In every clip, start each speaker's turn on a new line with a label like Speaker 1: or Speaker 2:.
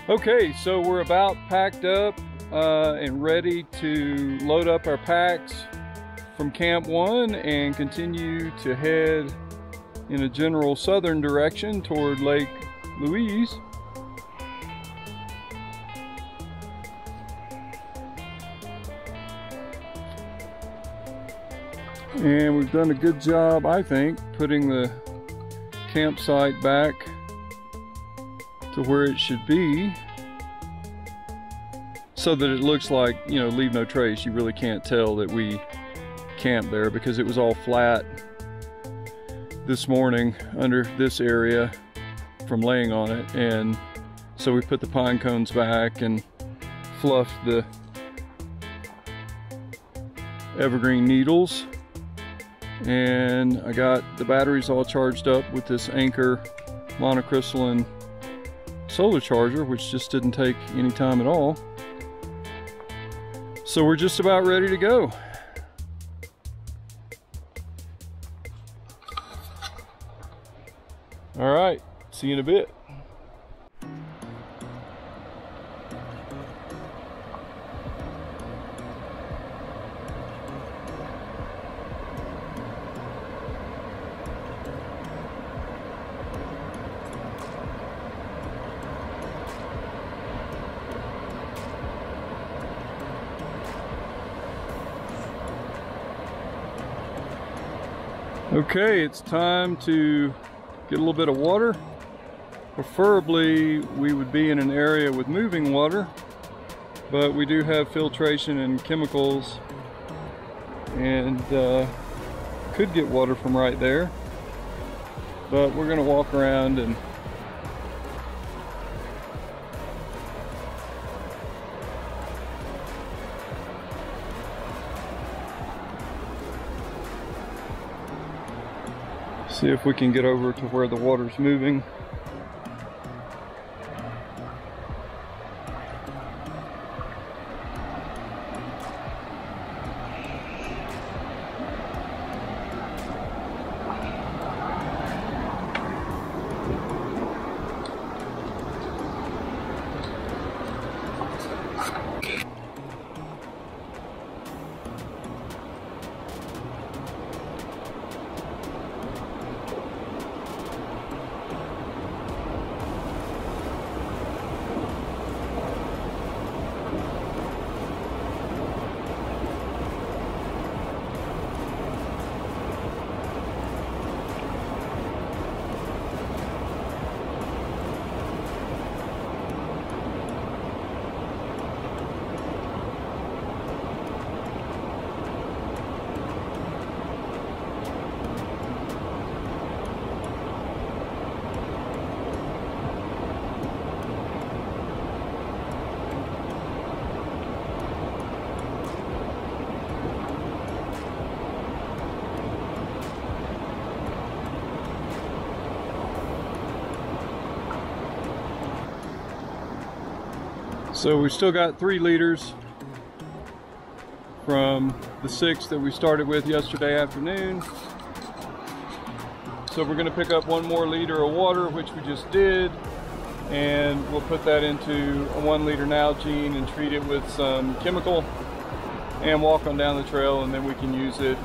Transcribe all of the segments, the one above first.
Speaker 1: Okay, so we're about packed up and ready to load up our packs from Camp 1 and continue to head in a general southern direction toward Lake Louise. And we've done a good job, I think, putting the campsite back to where it should be so that it looks like, you know, leave no trace. You really can't tell that we camped there because it was all flat this morning under this area from laying on it. And so we put the pine cones back and fluffed the evergreen needles. And I got the batteries all charged up with this Anchor monocrystalline solar charger, which just didn't take any time at all. So we're just about ready to go. All right, see you in a bit. Okay, it's time to get a little bit of water. Preferably we would be in an area with moving water, but we do have filtration and chemicals and could get water from right there. But we're gonna walk around and see if we can get over to where the water's moving. So we still got 3 liters from the 6 that we started with yesterday afternoon. So we're gonna pick up 1 more liter of water, which we just did, and we'll put that into a 1 liter Nalgene and treat it with some chemical and walk on down the trail, and then we can use it,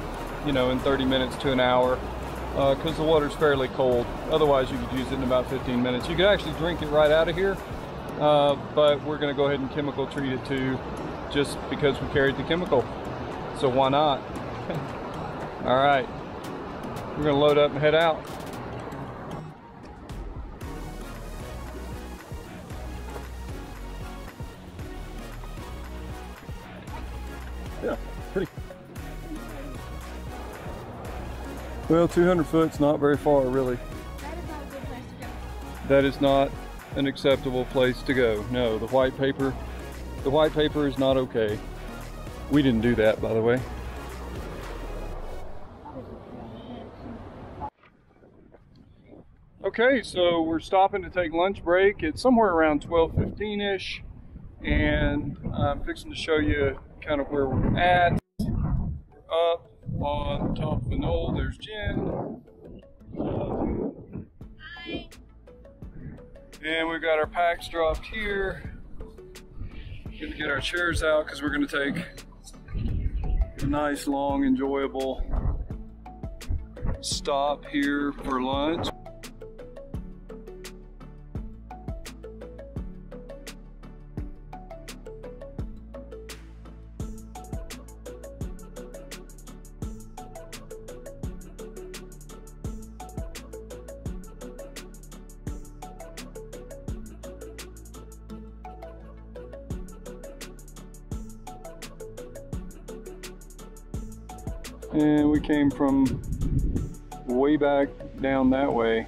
Speaker 1: you know, in 30 minutes to an hour because the water's fairly cold. Otherwise you could use it in about 15 minutes. You could actually drink it right out of here. But we're going to go ahead and chemical treat it too, just because we carried the chemical. So why not? All right, we're going to load up and head out. Yeah, pretty. Well, 200 foot's not very far, really. That is not an acceptable place to go. No, the white paper is not okay. We didn't do that, by the way. Okay, so we're stopping to take lunch break. It's somewhere around 12:15-ish, and I'm fixing to show you kind of where we're at. We're up on top of the knoll. There's Jen. And we've got our packs dropped here. Gonna get our chairs out because we're gonna take a nice, long, enjoyable stop here for lunch. And we came from way back down that way.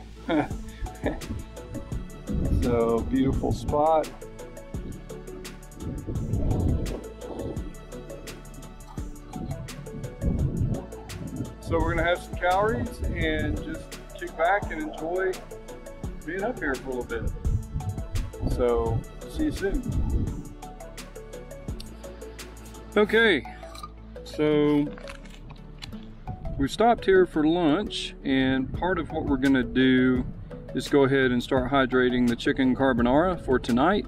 Speaker 1: So, beautiful spot. So we're gonna have some calories and just kick back and enjoy being up here for a little bit. So, see you soon. Okay, so we stopped here for lunch, and part of what we're gonna do is go ahead and start hydrating the chicken carbonara for tonight.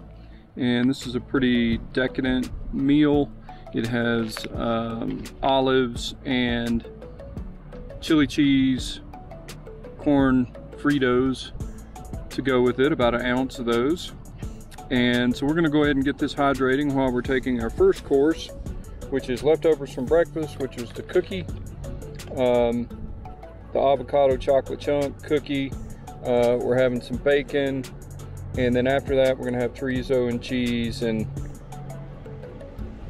Speaker 1: And this is a pretty decadent meal. It has olives and chili cheese, corn Fritos to go with it, about an ounce of those. And so we're gonna go ahead and get this hydrating while we're taking our first course, which is leftovers from breakfast, which was the cookie. The avocado chocolate chunk cookie. We're having some bacon, and then after that we're gonna have chorizo and cheese and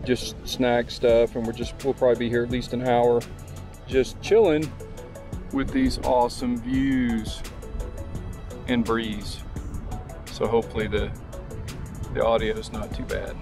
Speaker 1: just snack stuff, and we'll probably be here at least an hour just chilling with these awesome views and breeze. So hopefully the audio is not too bad.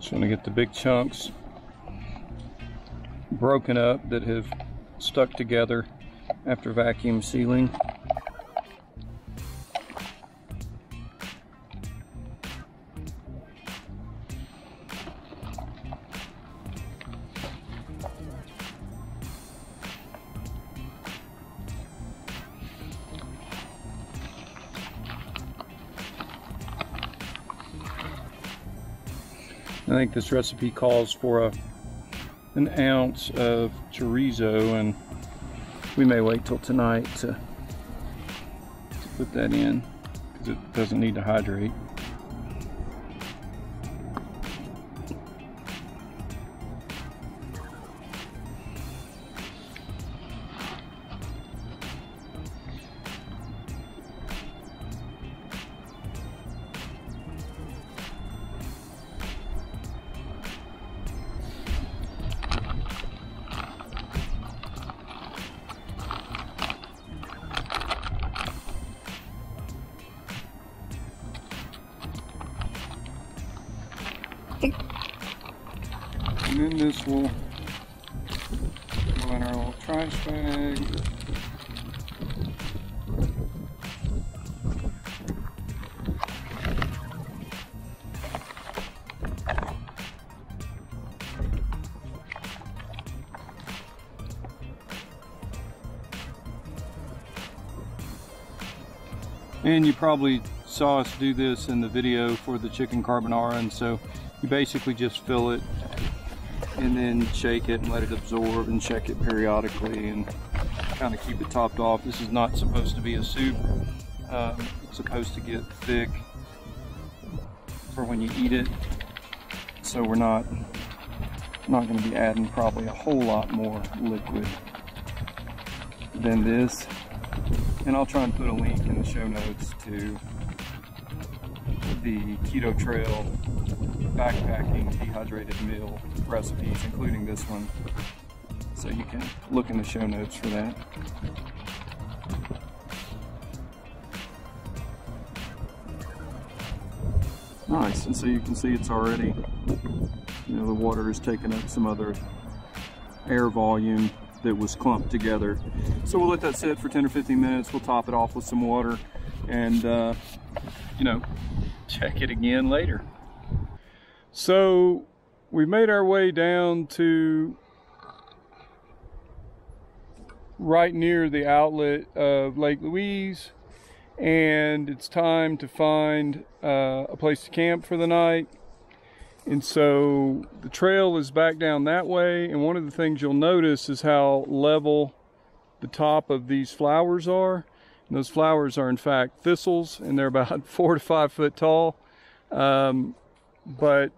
Speaker 1: Just want to get the big chunks broken up that have stuck together after vacuum sealing. I think this recipe calls for an ounce of chorizo, and we may wait till tonight to put that in because it doesn't need to hydrate. And then this will go in our little trash bag. And you probably saw us do this in the video for the chicken carbonara, and so you basically just fill it and then shake it and let it absorb and check it periodically and kind of keep it topped off. This is not supposed to be a soup. It's supposed to get thick for when you eat it. So we're not going to be adding probably a whole lot more liquid than this. And I'll try and put a link in the show notes to the Keto Trail backpacking dehydrated meal recipes, including this one. So you can look in the show notes for that. Nice, and so you can see it's already, you know, the water has taken up some other air volume that was clumped together. So we'll let that sit for 10 or 15 minutes. We'll top it off with some water and, you know, check it again later. So we made our way down to right near the outlet of Lake Louise, and it's time to find a place to camp for the night. And so the trail is back down that way, and one of the things you'll notice is how level the top of these flowers are. And those flowers are in fact thistles, and they're about 4 to 5 foot tall. But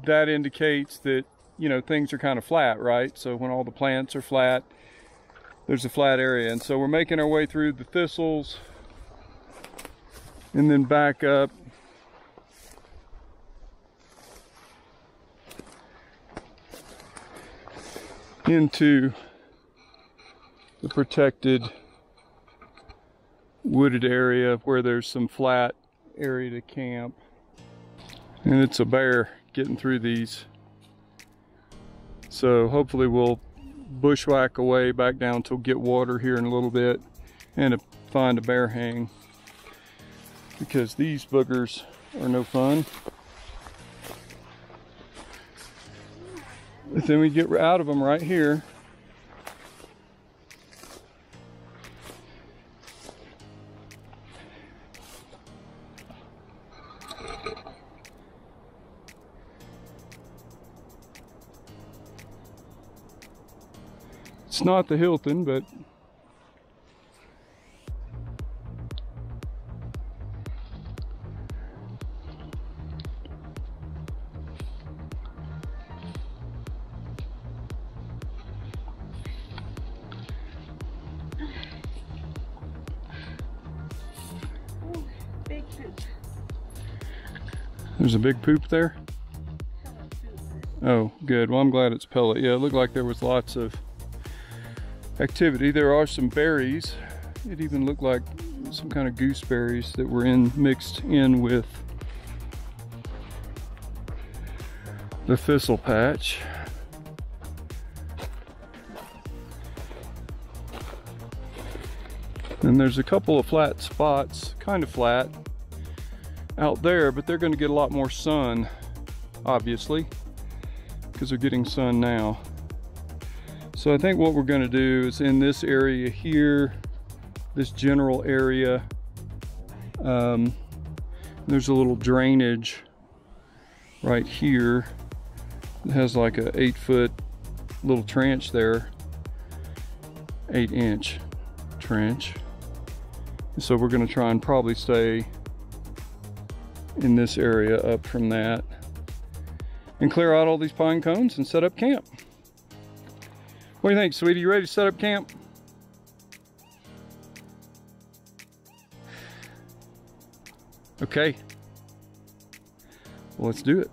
Speaker 1: that indicates that, you know, things are kind of flat, right? So when all the plants are flat, there's a flat area. And so we're making our way through the thistles and then back up into the protected wooded area where there's some flat area to camp. And it's a bear getting through these. So hopefully we'll bushwhack away back down till get water here in a little bit and find a bear hang, because these boogers are no fun. But then we get out of them right here. It's not the Hilton, but
Speaker 2: Big poop.
Speaker 1: There's a big poop there? Oh, good. Well, I'm glad it's pellet. Yeah, it looked like there was lots of activity. There are some berries. It even looked like some kind of gooseberries that were mixed in with the thistle patch. And there's a couple of flat spots, kind of flat, out there, but they're going to get a lot more sun, obviously, because they're getting sun now. So I think what we're going to do is in this area here, this general area, there's a little drainage right here. It has like a 8-foot little trench there, 8-inch trench. So we're going to try and probably stay in this area up from that and clear out all these pine cones and set up camp. What do you think, sweetie? You ready to set up camp? Okay. Well, let's do it.